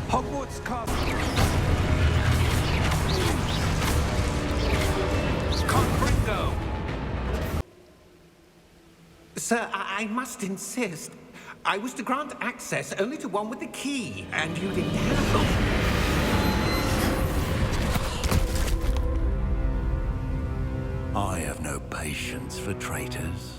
Hogwarts Castle. Confringo. Sir, I must insist. I was to grant access only to one with the key, and you didn't have them. I have no patience for traitors.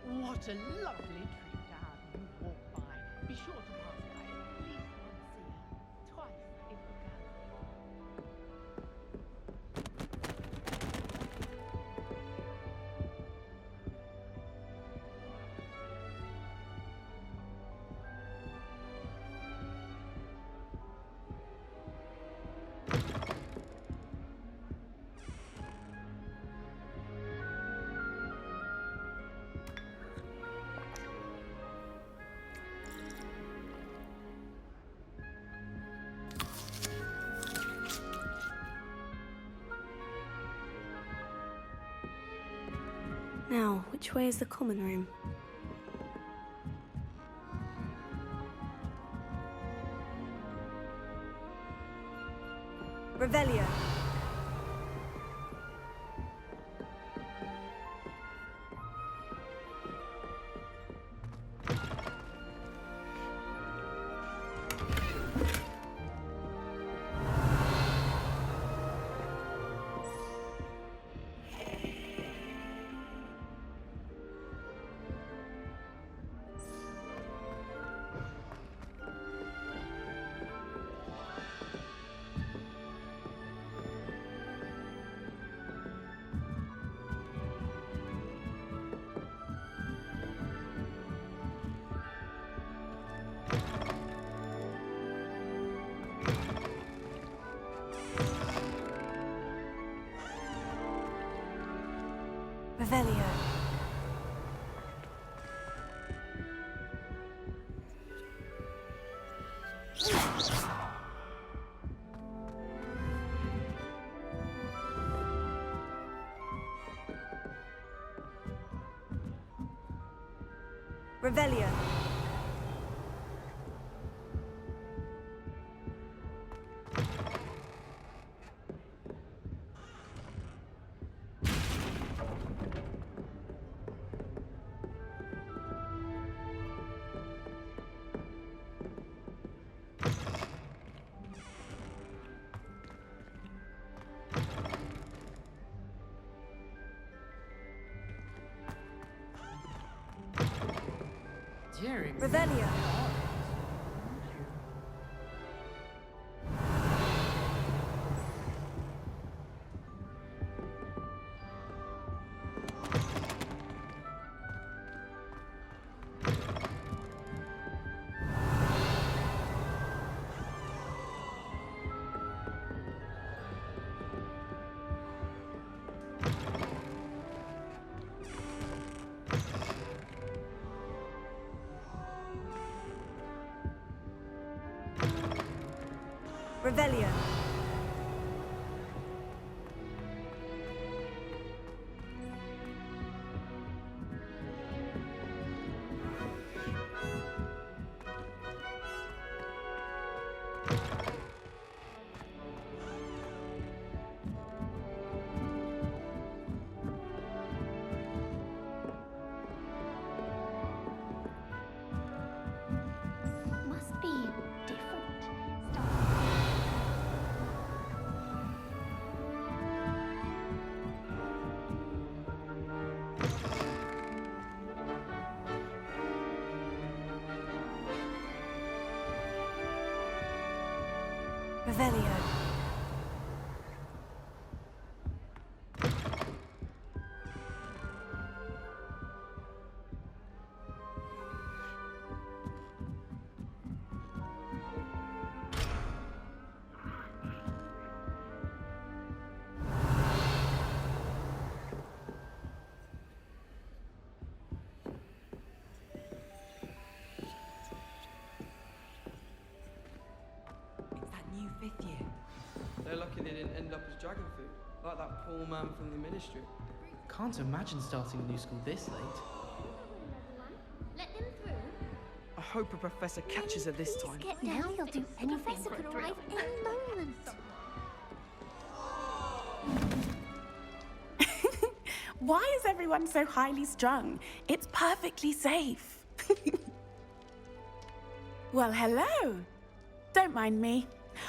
What a lovely trip to have you walk by. Be sure to pass by at least once a year, twice if you can. Now, which way is the common room? Revelio. Revelio. Revelio. Revelio. Revelio. Revelio. It's that new fifth year. They're lucky they didn't end up as dragon food, like that poor man from the ministry. Can't imagine starting a new school this late. Let them through. I hope a professor catches her this time. Get down. He'll do anything. Professor could arrive any moment. Why is everyone so highly strung? It's perfectly safe. Well, hello. Don't mind me.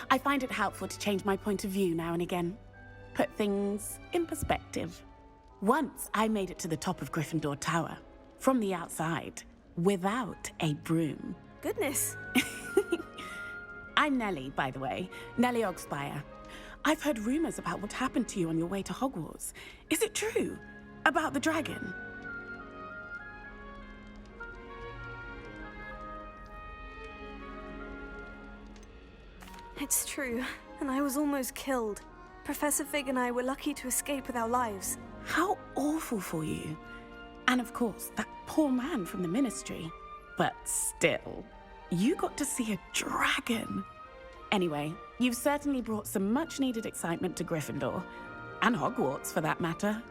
I find it helpful to change my point of view now and again. Put things in perspective. Once I made it to the top of Gryffindor Tower, from the outside, without a broom. Goodness. I'm Nellie, by the way. Nellie Ogspire. I've heard rumors about what happened to you on your way to Hogwarts. Is it true? About the dragon? It's true, and I was almost killed. Professor Fig and I were lucky to escape with our lives. How awful for you. And of course, that poor man from the ministry. But still, you got to see a dragon. Anyway, you've certainly brought some much-needed excitement to Gryffindor. And Hogwarts, for that matter.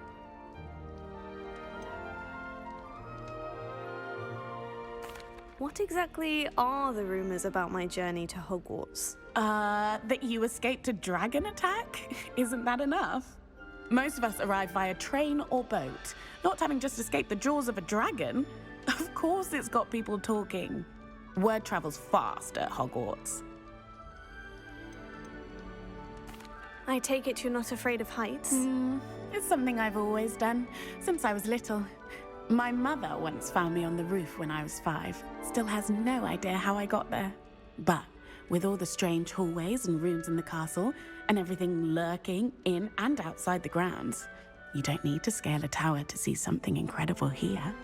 What exactly are the rumors about my journey to Hogwarts? That you escaped a dragon attack? Isn't that enough? Most of us arrive via train or boat, not having just escaped the jaws of a dragon. Of course it's got people talking. Word travels fast at Hogwarts. I take it you're not afraid of heights? It's something I've always done, since I was little. My mother once found me on the roof when I was 5. Still has no idea how I got there. But with all the strange hallways and rooms in the castle, and everything lurking in and outside the grounds, you don't need to scale a tower to see something incredible here.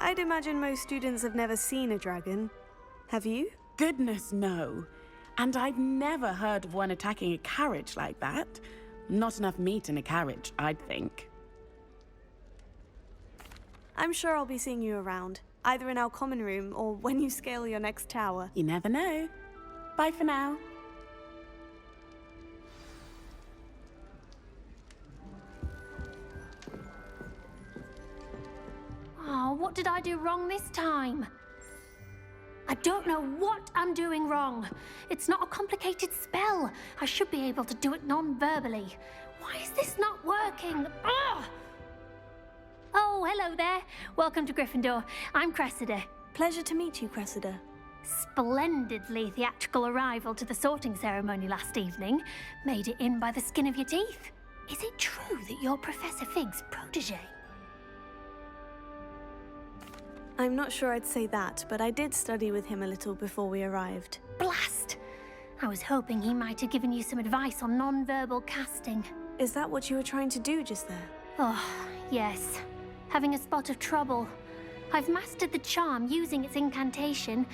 I'd imagine most students have never seen a dragon. Have you? Goodness, no. And I've never heard of one attacking a carriage like that. Not enough meat in a carriage, I'd think. I'm sure I'll be seeing you around, either in our common room or when you scale your next tower. You never know. Bye for now. Oh, what did I do wrong this time? I don't know what I'm doing wrong. It's not a complicated spell. I should be able to do it non-verbally. Why is this not working? Ugh! Oh, hello there. Welcome to Gryffindor. I'm Cressida. Pleasure to meet you, Cressida. Splendidly theatrical arrival to the sorting ceremony last evening. Made it in by the skin of your teeth. Is it true that you're Professor Fig's protege? I'm not sure I'd say that, but I did study with him a little before we arrived. Blast! I was hoping he might have given you some advice on non-verbal casting. Is that what you were trying to do just there? Oh, yes. Having a spot of trouble. I've mastered the charm using its incantation,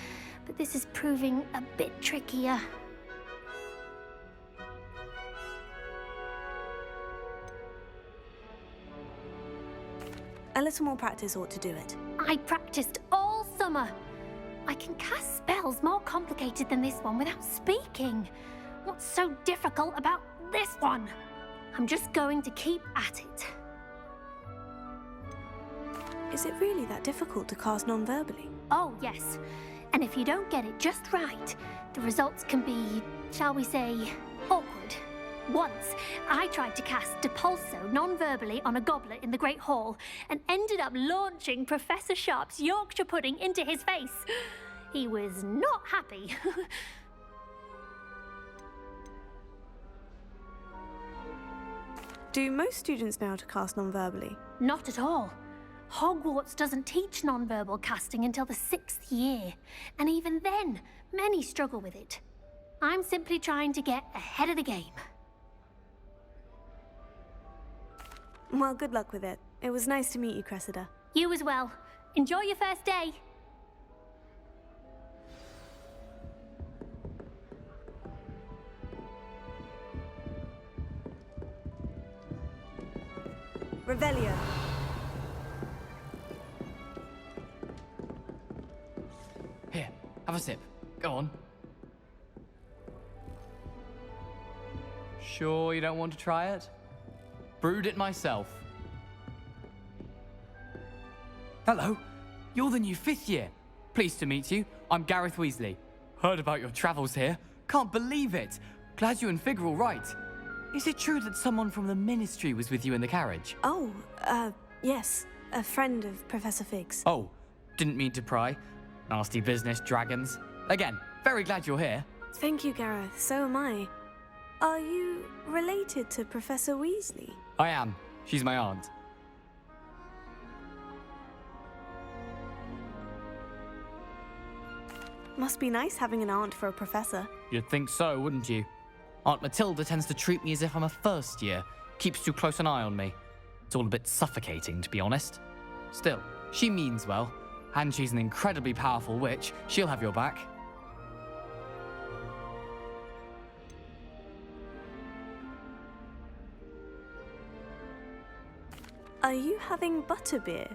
but this is proving a bit trickier. A little more practice ought to do it. I practiced all summer. I can cast spells more complicated than this one without speaking. What's so difficult about this one? I'm just going to keep at it. Is it really that difficult to cast non-verbally? Oh, yes. And if you don't get it just right, the results can be, shall we say, awkward. Once, I tried to cast Depulso non-verbally on a goblet in the Great Hall and ended up launching Professor Sharp's Yorkshire pudding into his face. He was not happy. Do most students know how to cast non-verbally? Not at all. Hogwarts doesn't teach non-verbal casting until the 6th year, and even then, many struggle with it. I'm simply trying to get ahead of the game. Well, good luck with it. It was nice to meet you, Cressida. You as well. Enjoy your first day. Revelio. Here, have a sip. Go on. Sure you don't want to try it? Brewed it myself. Hello, you're the new 5th year. Pleased to meet you. I'm Gareth Weasley. Heard about your travels here. Can't believe it. Glad you and Fig are all right. Is it true that someone from the Ministry was with you in the carriage? Oh, yes. A friend of Professor Fig's. Oh, didn't mean to pry. Nasty business, dragons. Again, very glad you're here. Thank you, Gareth. So am I. Are you related to Professor Weasley? I am. She's my aunt. Must be nice having an aunt for a professor. You'd think so, wouldn't you? Aunt Matilda tends to treat me as if I'm a first year. Keeps too close an eye on me. It's all a bit suffocating, to be honest. Still, she means well. And she's an incredibly powerful witch. She'll have your back. Are you having butterbeer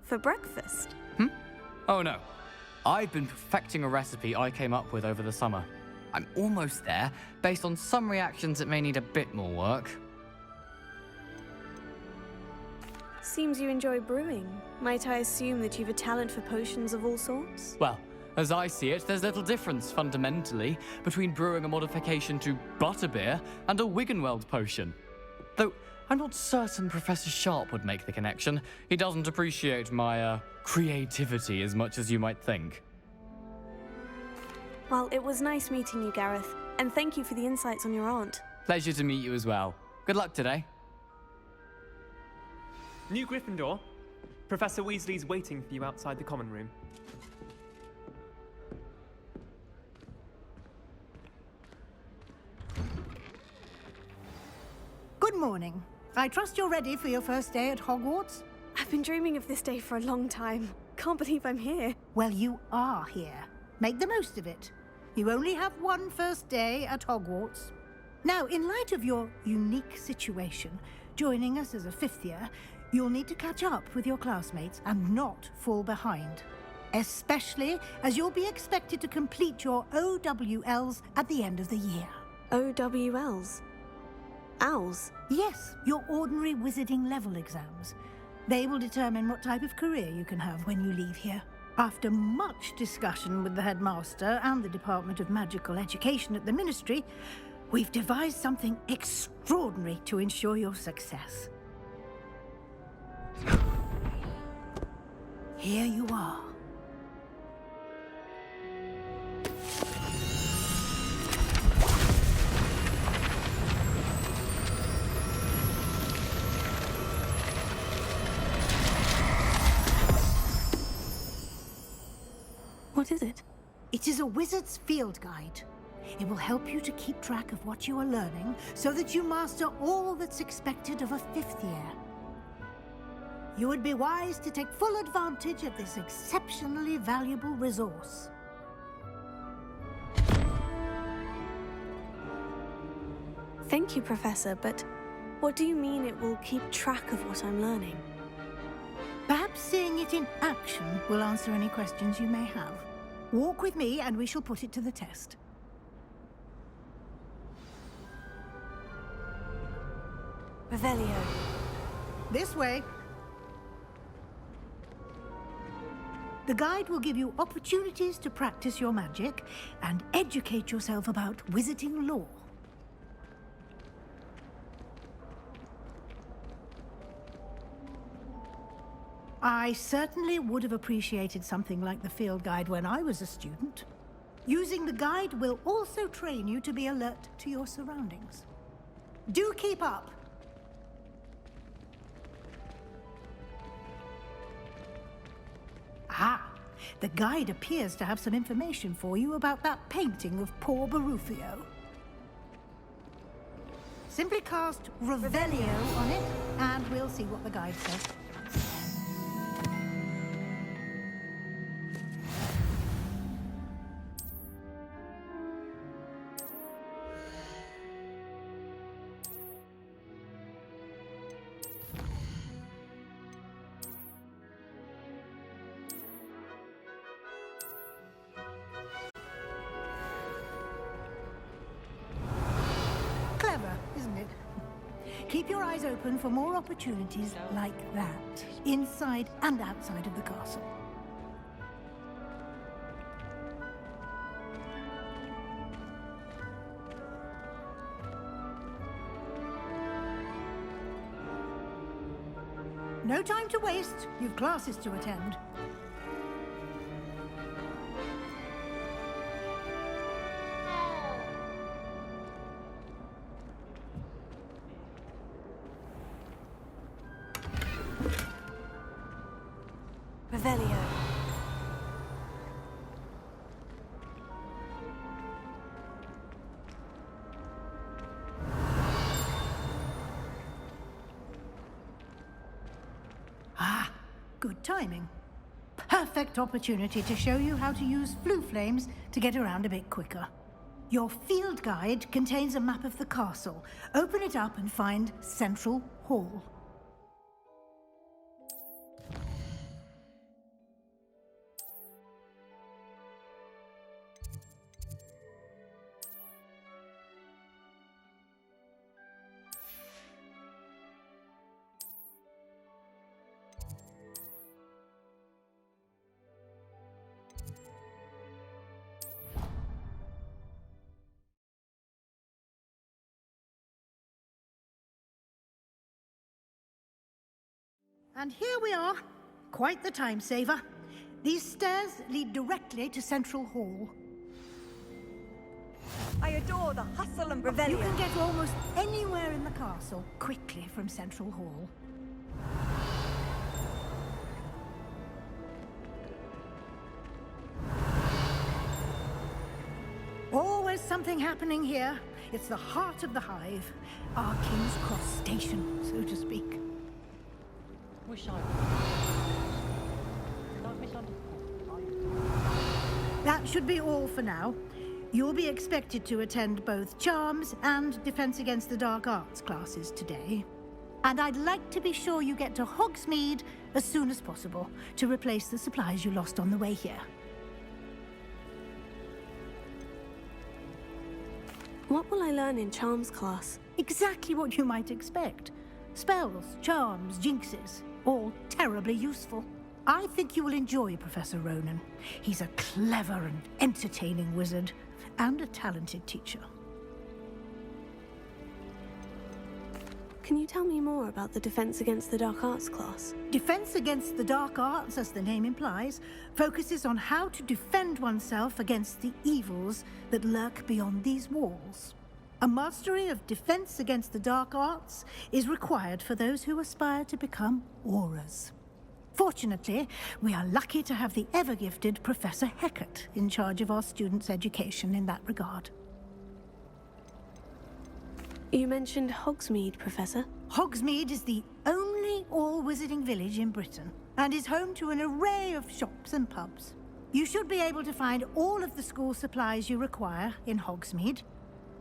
for breakfast? Oh no. I've been perfecting a recipe I came up with over the summer. I'm almost there. Based on some reactions, it may need a bit more work. Seems you enjoy brewing. Might I assume that you've a talent for potions of all sorts? Well, as I see it, there's little difference, fundamentally, between brewing a modification to butterbeer and a Wiggenweld potion. Though, I'm not certain Professor Sharp would make the connection. He doesn't appreciate my, creativity as much as you might think. Well, it was nice meeting you, Gareth. And thank you for the insights on your aunt. Pleasure to meet you as well. Good luck today. New Gryffindor. Professor Weasley's waiting for you outside the common room. Good morning. I trust you're ready for your first day at Hogwarts? I've been dreaming of this day for a long time. Can't believe I'm here. Well, you are here. Make the most of it. You only have one first day at Hogwarts. Now, in light of your unique situation, joining us as a 5th year, you'll need to catch up with your classmates and not fall behind. Especially as you'll be expected to complete your OWLs at the end of the year. OWLs? Owls? Yes, your ordinary wizarding level exams. They will determine what type of career you can have when you leave here. After much discussion with the headmaster and the Department of Magical Education at the Ministry, we've devised something extraordinary to ensure your success. Here you are. What is it? It is a wizard's field guide. It will help you to keep track of what you are learning so that you master all that's expected of a 5th year. You would be wise to take full advantage of this exceptionally valuable resource. Thank you, Professor, but what do you mean it will keep track of what I'm learning? Perhaps seeing it in action will answer any questions you may have. Walk with me and we shall put it to the test. Revelio. This way. The guide will give you opportunities to practice your magic and educate yourself about wizarding lore. I certainly would have appreciated something like the field guide when I was a student. Using the guide will also train you to be alert to your surroundings. Do keep up! The guide appears to have some information for you about that painting of poor Barufio. Simply cast Revelio on it, and we'll see what the guide says. Clever, isn't it? Keep your eyes open for more opportunities like that, inside and outside of the castle. No time to waste. You've classes to attend. Revelio. Ah, good timing. Perfect opportunity to show you how to use flue flames to get around a bit quicker. Your field guide contains a map of the castle. Open it up and find Central Hall. And here we are. Quite the time saver. These stairs lead directly to Central Hall. I adore the hustle and Revelio. You can get almost anywhere in the castle quickly from Central Hall. Always something happening here. It's the heart of the hive. Our King's Cross station, so to speak. That should be all for now. You'll be expected to attend both Charms and Defense Against the Dark Arts classes today. And I'd like to be sure you get to Hogsmeade as soon as possible to replace the supplies you lost on the way here. What will I learn in Charms class? Exactly what you might expect. Spells, charms, jinxes, all terribly useful. I think you will enjoy Professor Ronan. He's a clever and entertaining wizard, and a talented teacher. Can you tell me more about the Defense Against the Dark Arts class? Defense Against the Dark Arts, as the name implies, focuses on how to defend oneself against the evils that lurk beyond these walls. A mastery of Defense Against the Dark Arts is required for those who aspire to become auras. Fortunately, we are lucky to have the ever-gifted Professor Heckert in charge of our students' education in that regard. You mentioned Hogsmeade, Professor. Hogsmeade is the only all-wizarding village in Britain, and is home to an array of shops and pubs. You should be able to find all of the school supplies you require in Hogsmeade.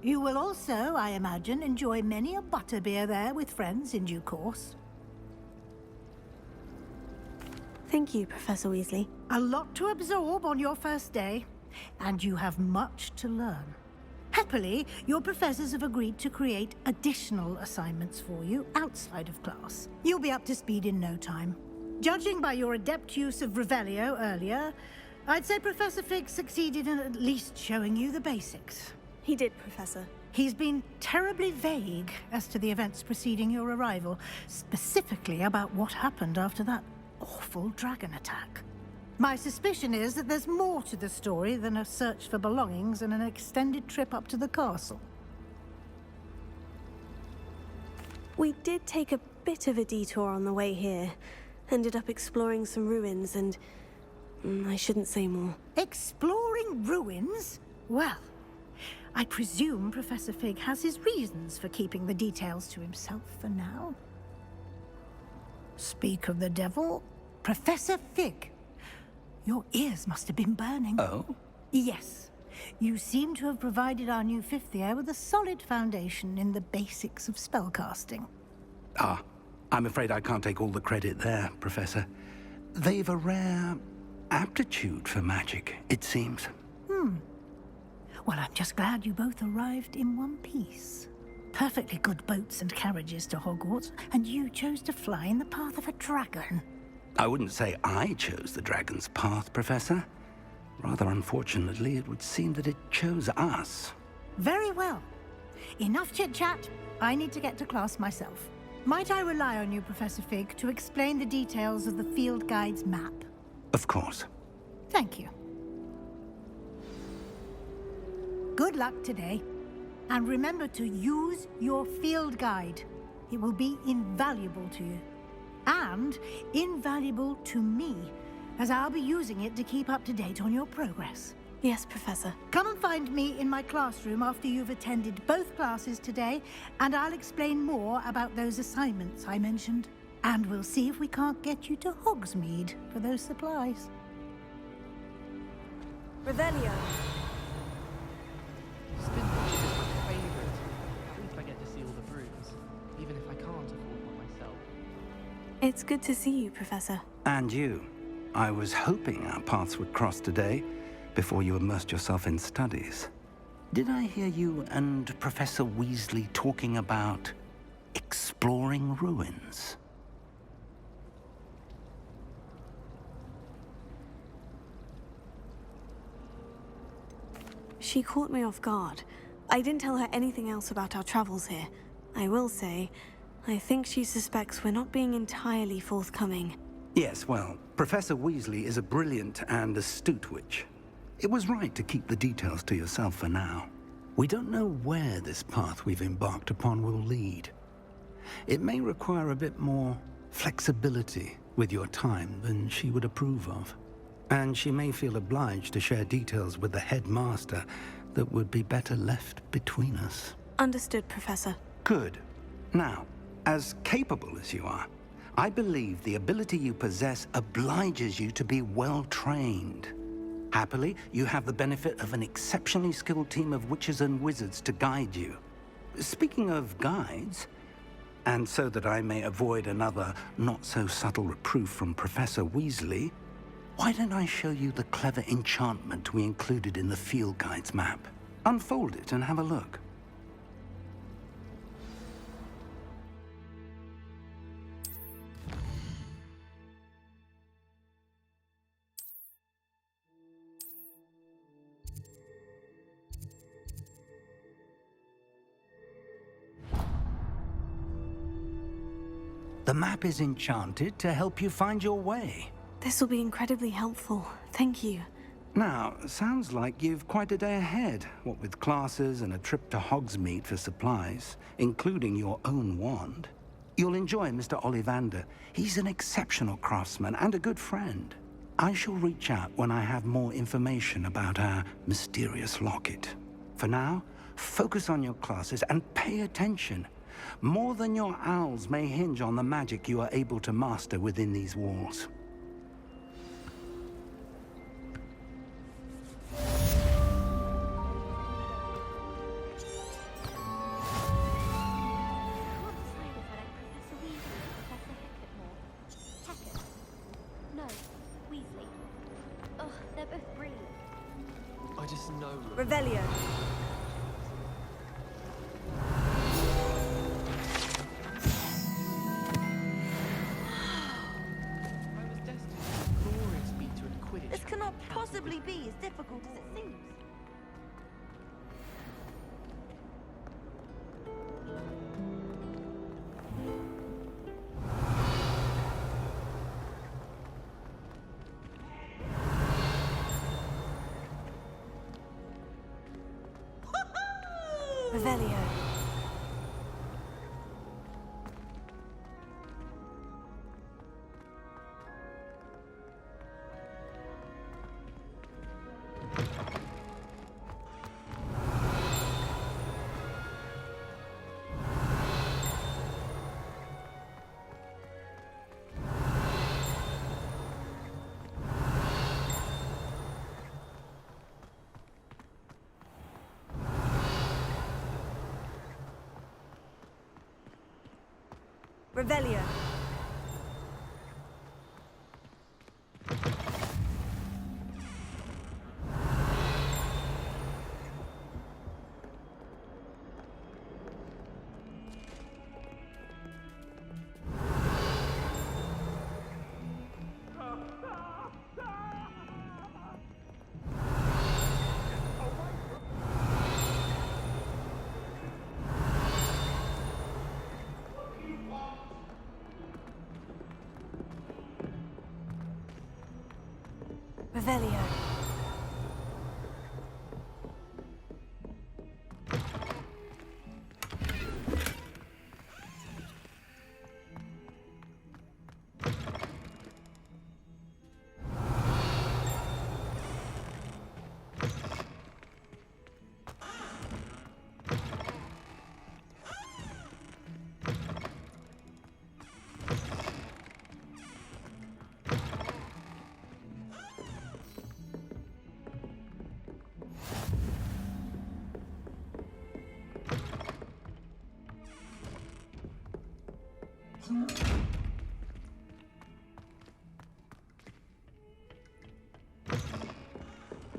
You will also, I imagine, enjoy many a butterbeer there with friends in due course. Thank you, Professor Weasley. A lot to absorb on your first day, and you have much to learn. Happily, your professors have agreed to create additional assignments for you outside of class. You'll be up to speed in no time. Judging by your adept use of Revelio earlier, I'd say Professor Fig succeeded in at least showing you the basics. He did, Professor. He's been terribly vague as to the events preceding your arrival, specifically about what happened after that awful dragon attack. My suspicion is that there's more to the story than a search for belongings and an extended trip up to the castle. We did take a bit of a detour on the way here. Ended up exploring some ruins and I shouldn't say more. Exploring ruins? Well, I presume Professor Fig has his reasons for keeping the details to himself for now. Speak of the devil, Professor Fig. Your ears must have been burning. Oh? Yes. You seem to have provided our new fifth year with a solid foundation in the basics of spellcasting. Ah, I'm afraid I can't take all the credit there, Professor. They've a rare aptitude for magic, it seems. Well, I'm just glad you both arrived in one piece. Perfectly good boats and carriages to Hogwarts, and you chose to fly in the path of a dragon. I wouldn't say I chose the dragon's path, Professor. Rather unfortunately, it would seem that it chose us. Very well. Enough chit-chat. I need to get to class myself. Might I rely on you, Professor Fig, to explain the details of the field guide's map? Of course. Thank you. Good luck today. And remember to use your field guide. It will be invaluable to you. And invaluable to me, as I'll be using it to keep up to date on your progress. Yes, Professor. Come and find me in my classroom after you've attended both classes today, and I'll explain more about those assignments I mentioned. And we'll see if we can't get you to Hogsmeade for those supplies. Revelio. Spinbrush is my favourite. At least I get to see all the brooms, even if I can't afford one myself. It's good to see you, Professor. And you. I was hoping our paths would cross today, before you immersed yourself in studies. Did I hear you and Professor Weasley talking about exploring ruins? She caught me off guard. I didn't tell her anything else about our travels here. I will say, I think she suspects we're not being entirely forthcoming. Yes, well, Professor Weasley is a brilliant and astute witch. It was right to keep the details to yourself for now. We don't know where this path we've embarked upon will lead. It may require a bit more flexibility with your time than she would approve of. And she may feel obliged to share details with the headmaster that would be better left between us. Understood, Professor. Good. Now, as capable as you are, I believe the ability you possess obliges you to be well-trained. Happily, you have the benefit of an exceptionally skilled team of witches and wizards to guide you. Speaking of guides, and so that I may avoid another not-so-subtle reproof from Professor Weasley, why don't I show you the clever enchantment we included in the field guide's map? Unfold it and have a look. The map is enchanted to help you find your way. This will be incredibly helpful. Thank you. Now, sounds like you've quite a day ahead, what with classes and a trip to Hogsmeade for supplies, including your own wand. You'll enjoy Mr. Ollivander. He's an exceptional craftsman and a good friend. I shall reach out when I have more information about our mysterious locket. For now, focus on your classes and pay attention. More than your owls may hinge on the magic you are able to master within these walls. I just know. Revelio. This cannot possibly be as difficult as it seems. Revelio. Revelio. Revelio.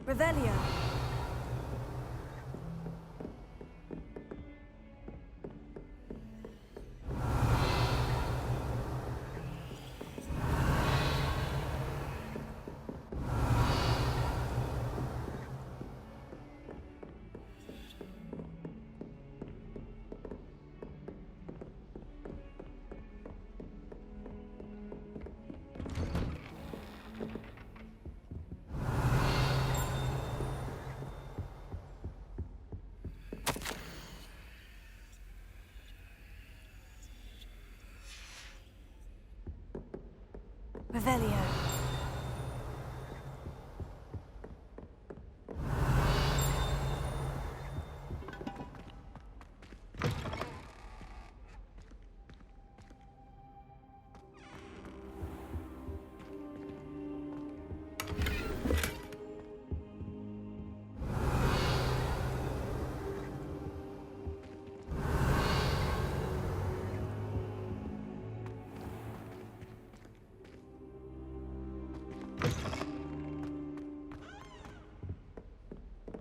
Revelio. Revelio.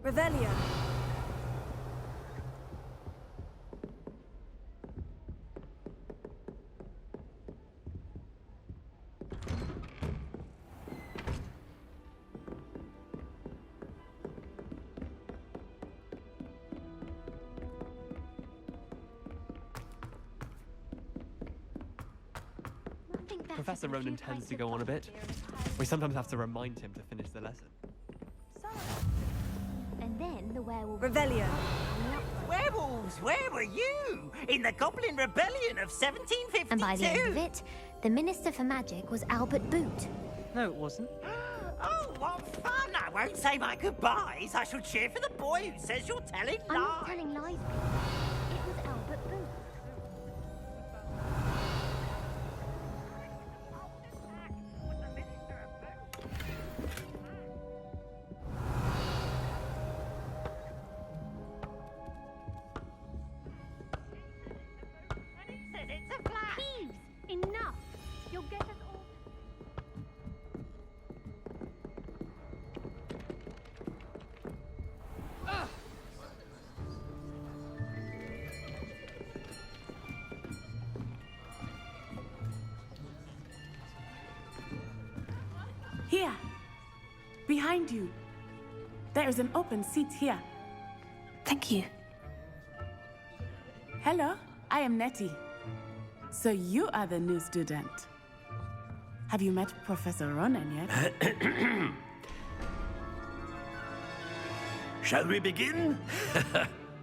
Revelio. Professor Ronan tends to go on a bit. We sometimes have to remind him to finish the lesson. And then the werewolf... Revelio. Werewolves, where were you? In the Goblin Rebellion of 1752? And by the end of it, the Minister for Magic was Albert Boot. No, it wasn't. Oh, what fun! I won't say my goodbyes. I shall cheer for the boy who says you're telling lies. I'm not telling lies, Peter. It was Albert Boot. Enough! You'll get us all... Here. Behind you. There is an open seat here. Thank you. Hello, I am Nettie. So you are the new student. Have you met Professor Ronan yet? Shall we begin?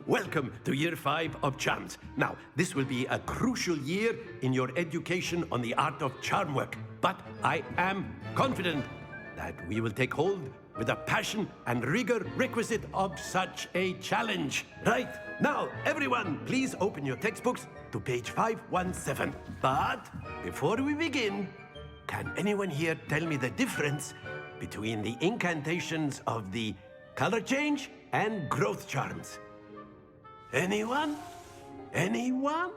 Welcome to Year 5 of Charms. Now, this will be a crucial year in your education on the art of charm work. But I am confident that we will take hold with the passion and rigor requisite of such a challenge. Right, now, everyone, please open your textbooks to page 517. But before we begin, can anyone here tell me the difference between the incantations of the color change and growth charms? Anyone? Anyone?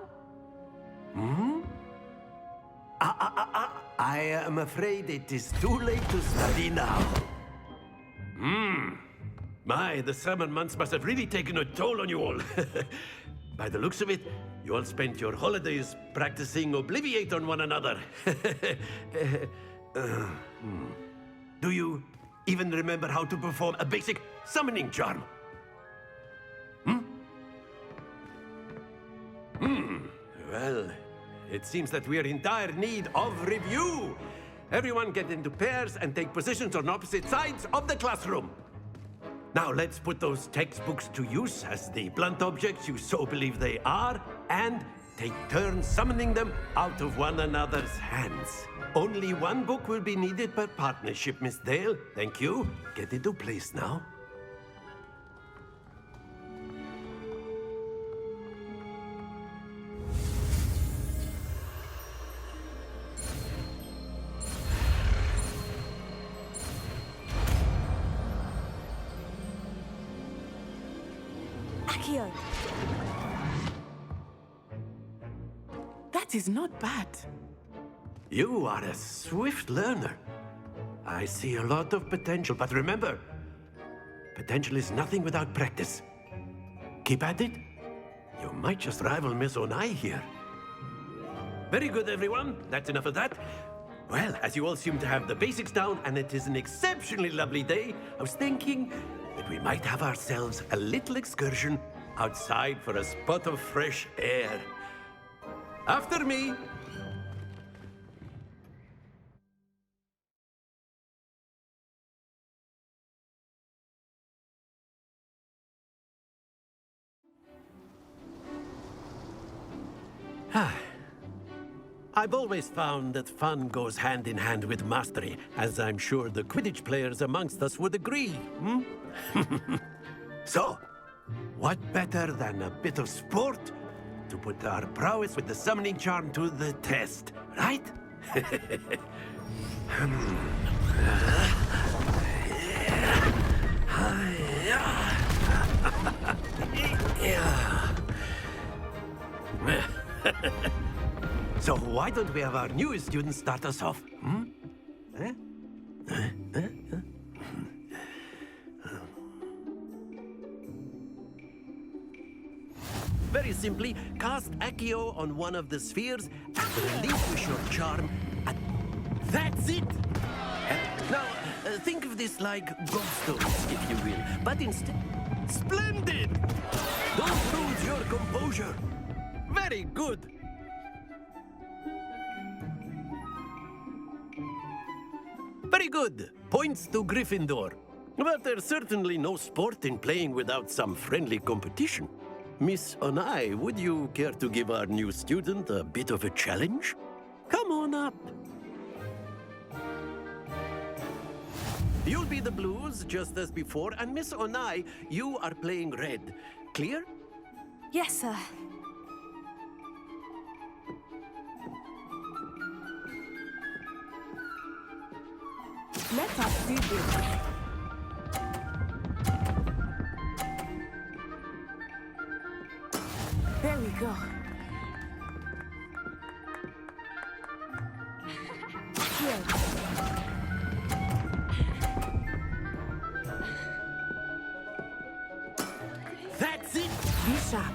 I am afraid it is too late to study now. My, the summer months must have really taken a toll on you all. By the looks of it, you all spent your holidays practicing Obliviate on one another. Do you even remember how to perform a basic summoning charm? Well, it seems that we are in dire need of review. Everyone get into pairs and take positions on opposite sides of the classroom. Now let's put those textbooks to use as the blunt objects you so believe they are, and take turns summoning them out of one another's hands. Only one book will be needed per partnership, Miss Dale. Thank you. Get into place now. Accio. That is not bad. You are a swift learner. I see a lot of potential, but remember, potential is nothing without practice. Keep at it. You might just rival Miss Onai here. Very good, everyone. That's enough of that. Well, as you all seem to have the basics down, and it is an exceptionally lovely day, I was thinking that we might have ourselves a little excursion outside for a spot of fresh air. After me. I've always found that fun goes hand in hand with mastery, as I'm sure the Quidditch players amongst us would agree. So, what better than a bit of sport to put our prowess with the summoning charm to the test, right? So why don't we have our newest student start us off? Very simply, cast Accio on one of the spheres and relinquish your charm. That's it! Now, think of this like gobstones, if you will. But instead... Splendid! Don't lose your composure. Very good. Very good. Points to Gryffindor. But there's certainly no sport in playing without some friendly competition. Miss Onai, would you care to give our new student a bit of a challenge? Come on up. You'll be the blues, just as before, and Miss Onai, you are playing red. Clear? Yes, sir. Let us do this. There we go. Here. That's it! Be sharp.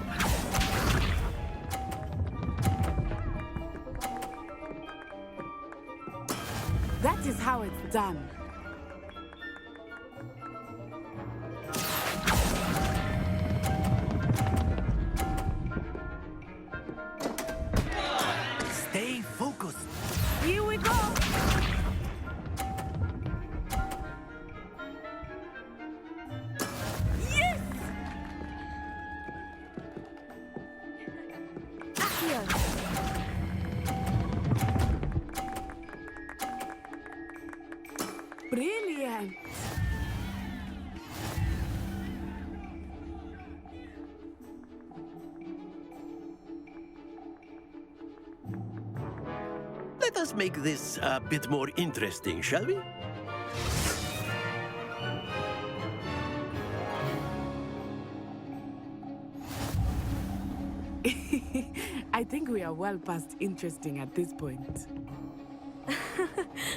That is how it's done. Stay focused. Here we go. Yes! Accio. Brilliant. Let us make this a bit more interesting, shall we? I think we are well past interesting at this point.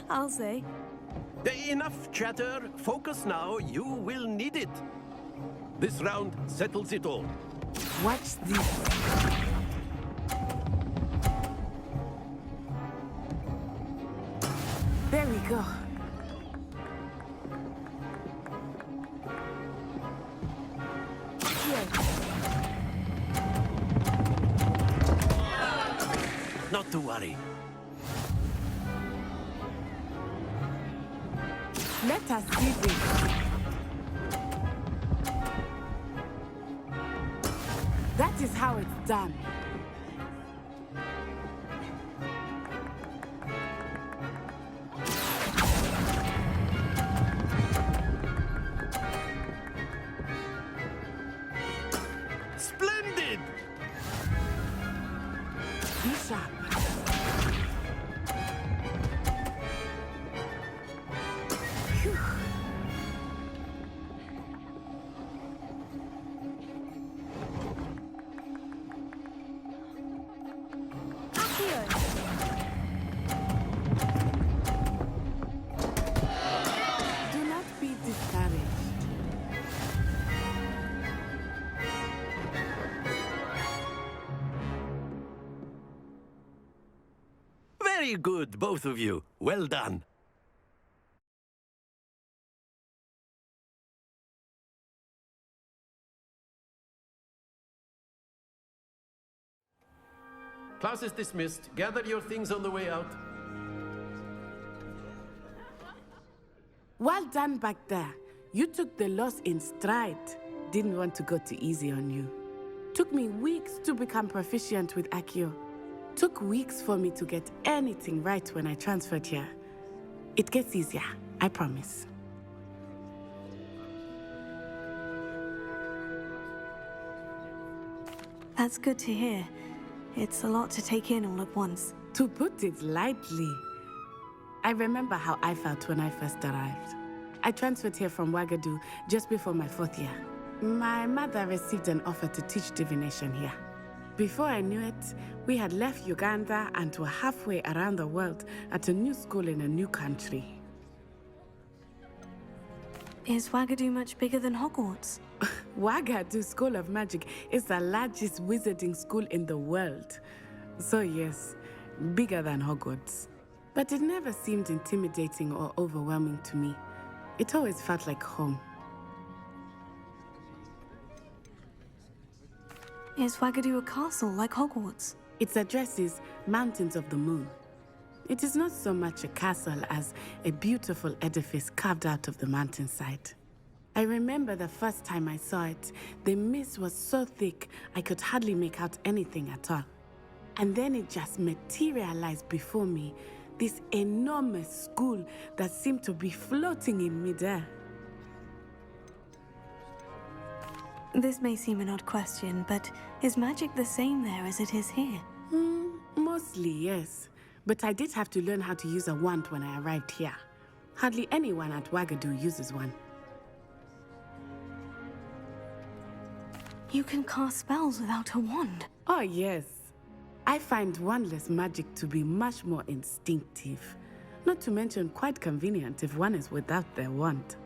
I'll say. Enough chatter. Focus now. You will need it. This round settles it all. Watch this. There we go. Not to worry. Let us see this. That is how it's done. Splendid! Be sharp. Do not be discouraged. Very good, both of you. Well done. Class is dismissed. Gather your things on the way out. Well done back there. You took the loss in stride. Didn't want to go too easy on you. Took me weeks to become proficient with Accio. Took weeks for me to get anything right when I transferred here. It gets easier, I promise. That's good to hear. It's a lot to take in all at once. To put it lightly, I remember how I felt when I first arrived. I transferred here from Ouagadougou just before my 4th year. My mother received an offer to teach divination here. Before I knew it, we had left Uganda and were halfway around the world at a new school in a new country. Is Ouagadougou much bigger than Hogwarts? Ouagadougou School of Magic is the largest wizarding school in the world. So yes, bigger than Hogwarts. But it never seemed intimidating or overwhelming to me. It always felt like home. Is Ouagadougou a castle like Hogwarts? Its address is Mountains of the Moon. It is not so much a castle as a beautiful edifice carved out of the mountainside. I remember the first time I saw it, the mist was so thick I could hardly make out anything at all. And then it just materialized before me, this enormous school that seemed to be floating in midair. This may seem an odd question, but is magic the same there as it is here? Mostly, yes. But I did have to learn how to use a wand when I arrived here. Hardly anyone at Ouagadougou uses one. You can cast spells without a wand? Oh, yes. I find wandless magic to be much more instinctive. Not to mention quite convenient if one is without their wand.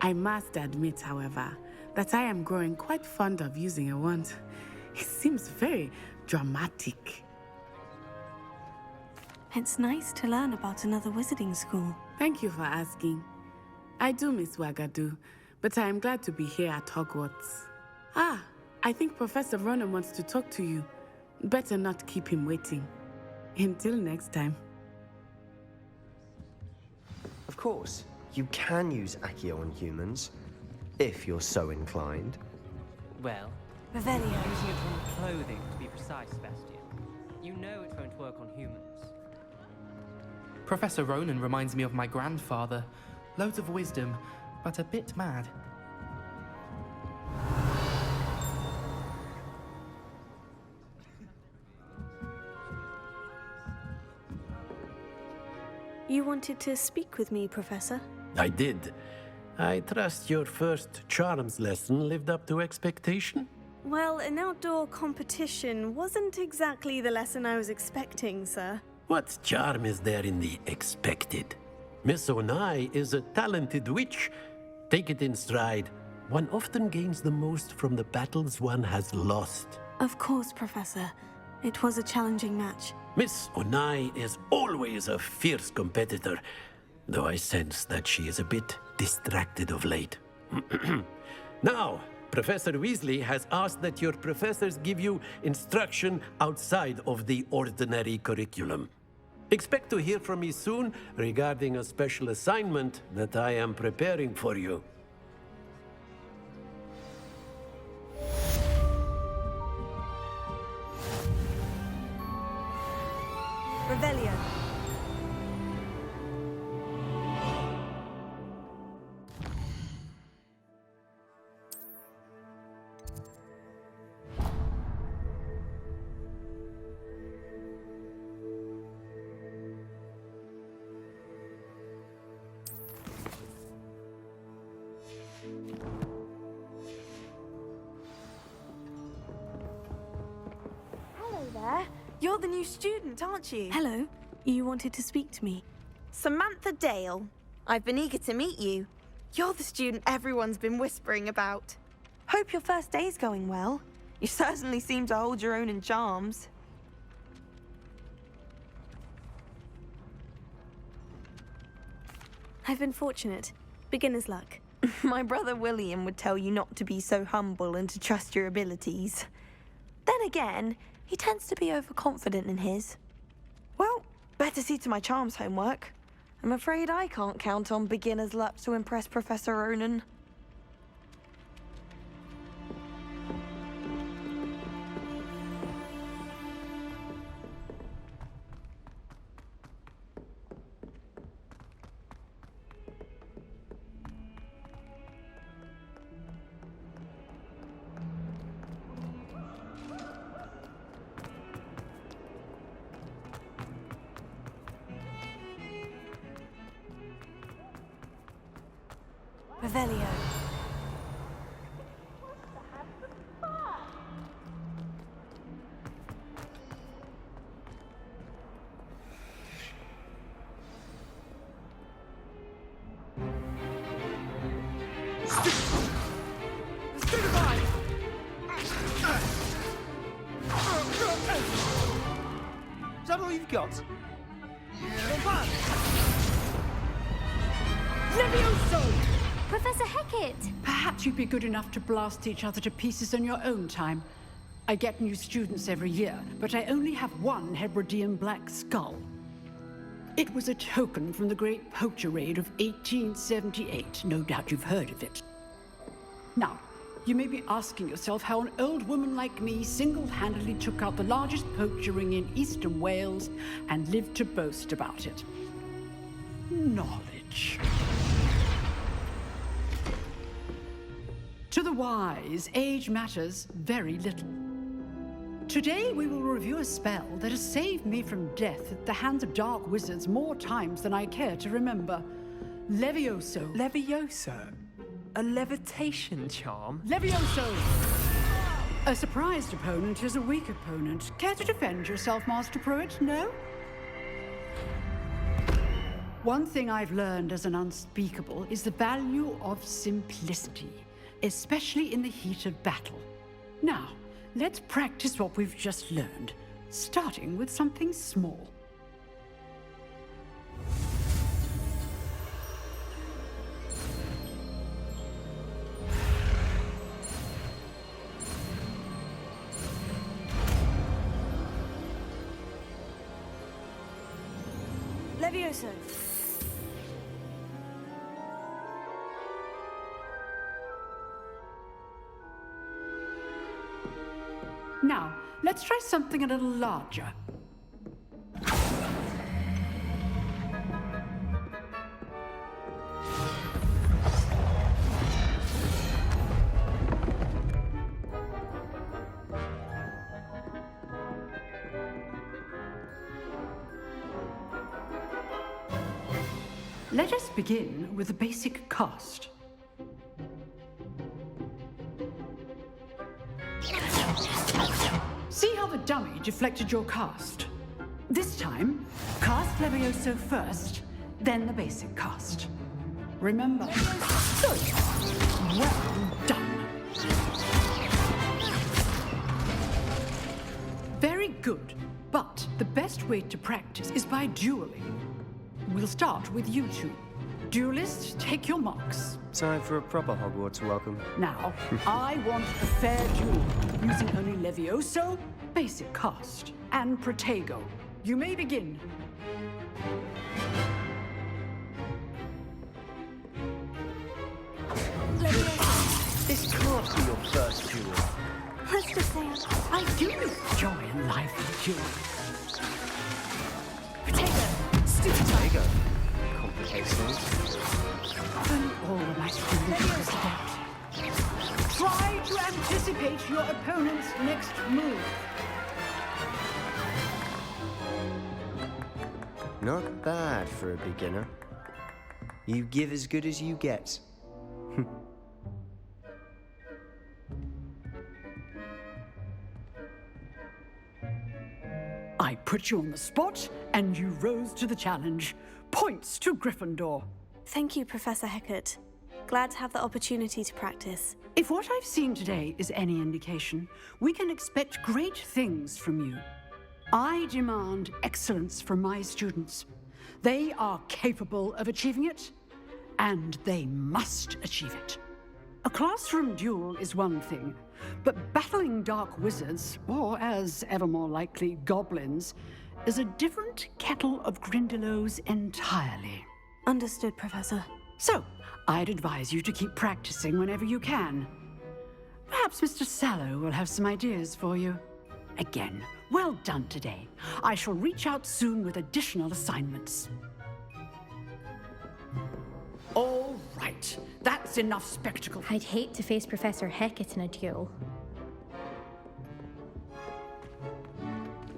I must admit, however, that I am growing quite fond of using a wand. It seems very dramatic. It's nice to learn about another wizarding school. Thank you for asking. I do miss Ouagadougou, but I am glad to be here at Hogwarts. Ah, I think Professor Ronan wants to talk to you. Better not keep him waiting. Until next time. Of course, you can use Accio on humans, if you're so inclined. Well, Revelio. using it on clothing, to be precise, Sebastian. You know it won't work on humans. Professor Ronan reminds me of my grandfather. Loads of wisdom, but a bit mad. You wanted to speak with me, Professor? I did. I trust your first charms lesson lived up to expectation? Well, an outdoor competition wasn't exactly the lesson I was expecting, sir. What charm is there in the expected? Miss Onai is a talented witch. Take it in stride. One often gains the most from the battles one has lost. Of course, Professor. It was a challenging match. Miss Onai is always a fierce competitor, though I sense that she is a bit distracted of late. Now, Professor Weasley has asked that your professors give you instruction outside of the ordinary curriculum. Expect to hear from me soon regarding a special assignment that I am preparing for you. Revelio. Hello there. You're the new student, aren't you? Hello. You wanted to speak to me? Samantha Dale. I've been eager to meet you. You're the student everyone's been whispering about. Hope your first day's going well. You certainly seem to hold your own in charms. I've been fortunate. Beginner's luck. My brother William would tell you not to be so humble and to trust your abilities. Then again, he tends to be overconfident in his. Well, better see to my charms homework. I'm afraid I can't count on beginner's luck to impress Professor Ronan. Revelio. Is that all you've got? Levioso! Professor Hecat! Perhaps you'd be good enough to blast each other to pieces in your own time. I get new students every year, but I only have one Hebridean black skull. It was a token from the Great Poacher Raid of 1878. No doubt you've heard of it. Now, you may be asking yourself how an old woman like me single-handedly took out the largest poacher ring in eastern Wales and lived to boast about it. Knowledge. To the wise, age matters very little. Today we will review a spell that has saved me from death at the hands of dark wizards more times than I care to remember. Levioso. Levioso? A levitation charm? Levioso! A surprised opponent is a weak opponent. Care to defend yourself, Master Pruitt? No? One thing I've learned as an unspeakable is the value of simplicity, especially in the heat of battle. Now, let's practice what we've just learned, starting with something small. Levioso. Now, let's try something a little larger. Let us begin with the basic cast. See how the dummy deflected your cast? This time, cast Levioso first, then the basic cast. Remember? Good. Well done. Very good. But the best way to practice is by dueling. We'll start with you two. Duelists, take your marks. Time for a proper Hogwarts welcome. Now, I want a fair duel, using only Levioso, basic cast, and Protego. You may begin. This can't be your first duel. Let's just say I do enjoy a lively duel. Protego, stupid Protego. Complicates things. Only all of my students adapt. Try to anticipate your opponent's next move. Not bad for a beginner. You give as good as you get. I put you on the spot, and you rose to the challenge. Points to Gryffindor. Thank you, Professor Hecat. Glad to have the opportunity to practice. If what I've seen today is any indication, we can expect great things from you. I demand excellence from my students. They are capable of achieving it, and they must achieve it. A classroom duel is one thing, but battling dark wizards, or as ever more likely, goblins, is a different kettle of Grindylows entirely. Understood, Professor. So, I'd advise you to keep practicing whenever you can. Perhaps Mr. Sallow will have some ideas for you. Again, well done today. I shall reach out soon with additional assignments. All right, that's enough spectacle. I'd hate to face Professor Hecat in a duel.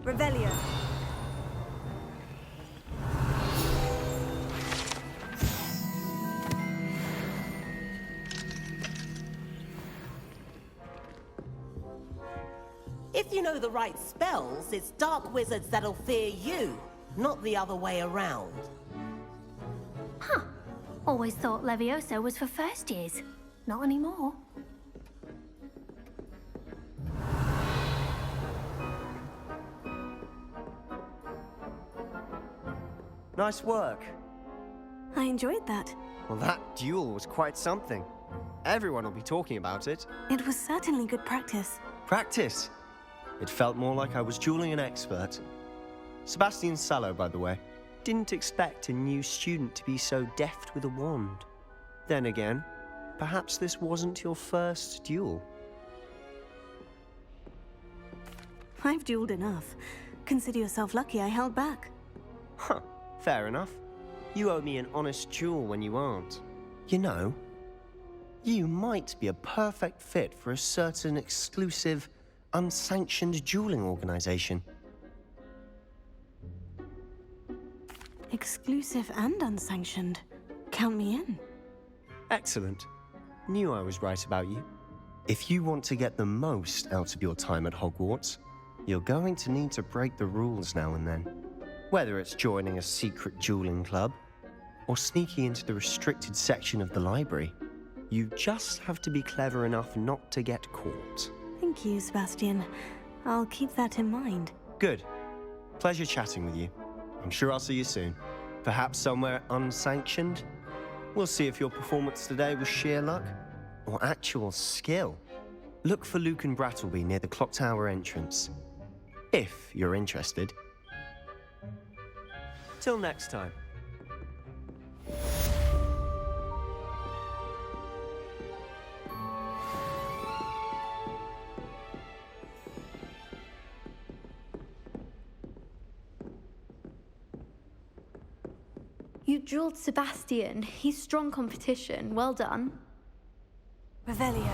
Revelio. If you know the right spells, it's dark wizards that'll fear you, not the other way around. Huh. Always thought Levioso was for first years. Not anymore. Nice work. I enjoyed that. Well, that duel was quite something. Everyone will be talking about it. It was certainly good practice. Practice? It felt more like I was dueling an expert. Sebastian Sallow, by the way. Didn't expect a new student to be so deft with a wand. Then again, perhaps this wasn't your first duel. I've dueled enough. Consider yourself lucky I held back. Huh, fair enough. You owe me an honest duel when you aren't. You know, you might be a perfect fit for a certain exclusive, unsanctioned dueling organization. Exclusive and unsanctioned. Count me in. Excellent. Knew I was right about you. If you want to get the most out of your time at Hogwarts, you're going to need to break the rules now and then. Whether it's joining a secret dueling club, or sneaking into the restricted section of the library, you just have to be clever enough not to get caught. Thank you, Sebastian. I'll keep that in mind. Good. Pleasure chatting with you. I'm sure I'll see you soon. Perhaps somewhere unsanctioned? We'll see if your performance today was sheer luck or actual skill. Look for Luke and Brattleby near the clock tower entrance. If you're interested. Till next time. You dueled Sebastian. He's strong competition. Well done. Revelio.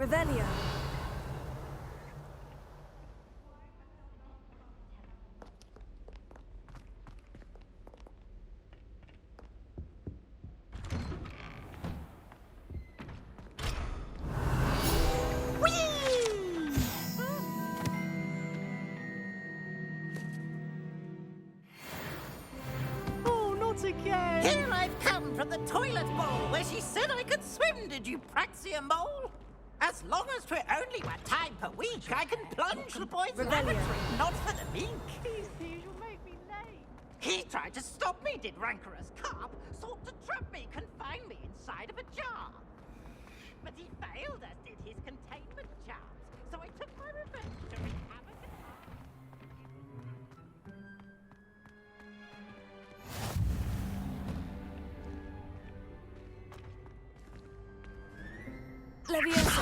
Revelio. Again. Here I've come from the toilet bowl where she said I could swim, did you praxia mole? As long as 'twere only one time per week, I can plunge the boy's lavatory, not for the meek. Please, you'll make me late. He tried to stop me, did rancorous carp, sought to trap me, confine me inside of a jar. But he failed, as did his containment charms, so I took my revenge to wreak havoc and harm. Levioso.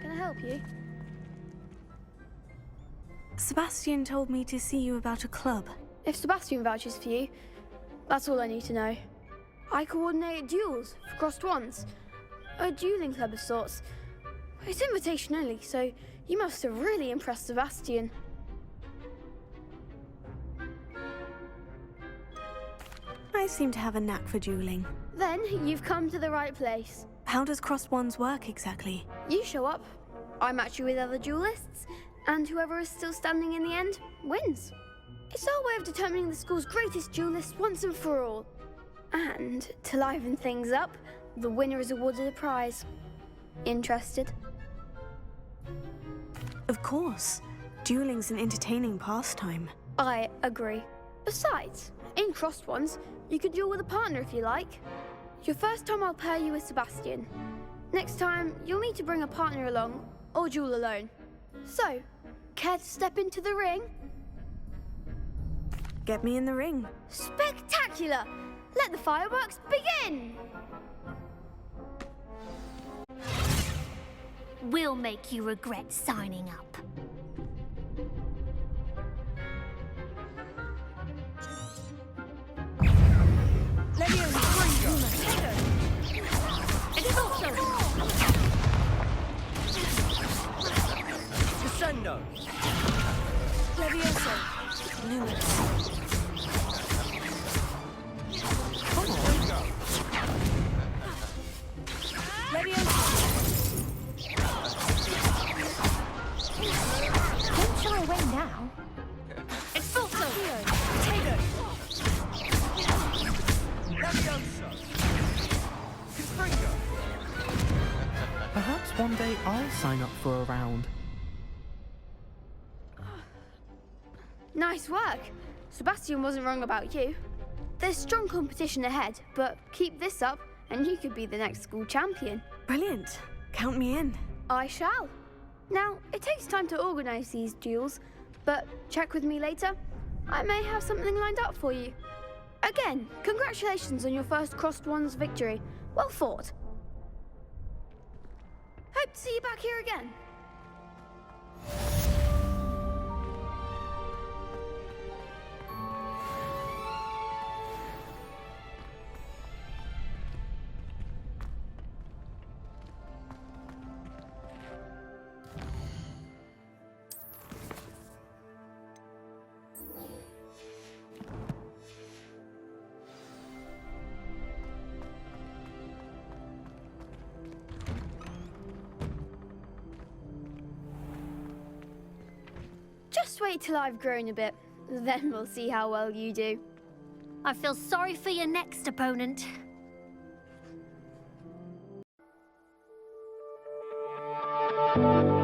Can I help you? Sebastian told me to see you about a club. If Sebastian vouches for you, that's all I need to know. I coordinate duels for crossed wands. A dueling club of sorts. It's invitation only, so you must have really impressed Sebastian. I seem to have a knack for dueling. Then you've come to the right place. How does crossed wands work exactly? You show up, I match you with other duelists, and whoever is still standing in the end wins. It's our way of determining the school's greatest duelist once and for all. And to liven things up, the winner is awarded a prize. Interested? Of course. Dueling's an entertaining pastime. I agree. Besides, in crossed ones, you can duel with a partner if you like. Your first time I'll pair you with Sebastian. Next time, you'll need to bring a partner along, or duel alone. So, care to step into the ring? Get me in the ring. Spectacular! Let the fireworks begin! We'll make you regret signing up. Descendo. Levioso. Luminous. Don't shy away now. Expulso! Tago. Levioso. Confringo. Perhaps one day I'll sign up for a round. Nice work. Sebastian wasn't wrong about you. There's strong competition ahead, but keep this up and you could be the next school champion. Brilliant. Count me in. I shall. Now, it takes time to organise these duels, but check with me later. I may have something lined up for you. Again, congratulations on your first crossed wands victory. Well fought. Hope to see you back here again. Just wait till I've grown a bit, then we'll see how well you do. I feel sorry for your next opponent. Thank you.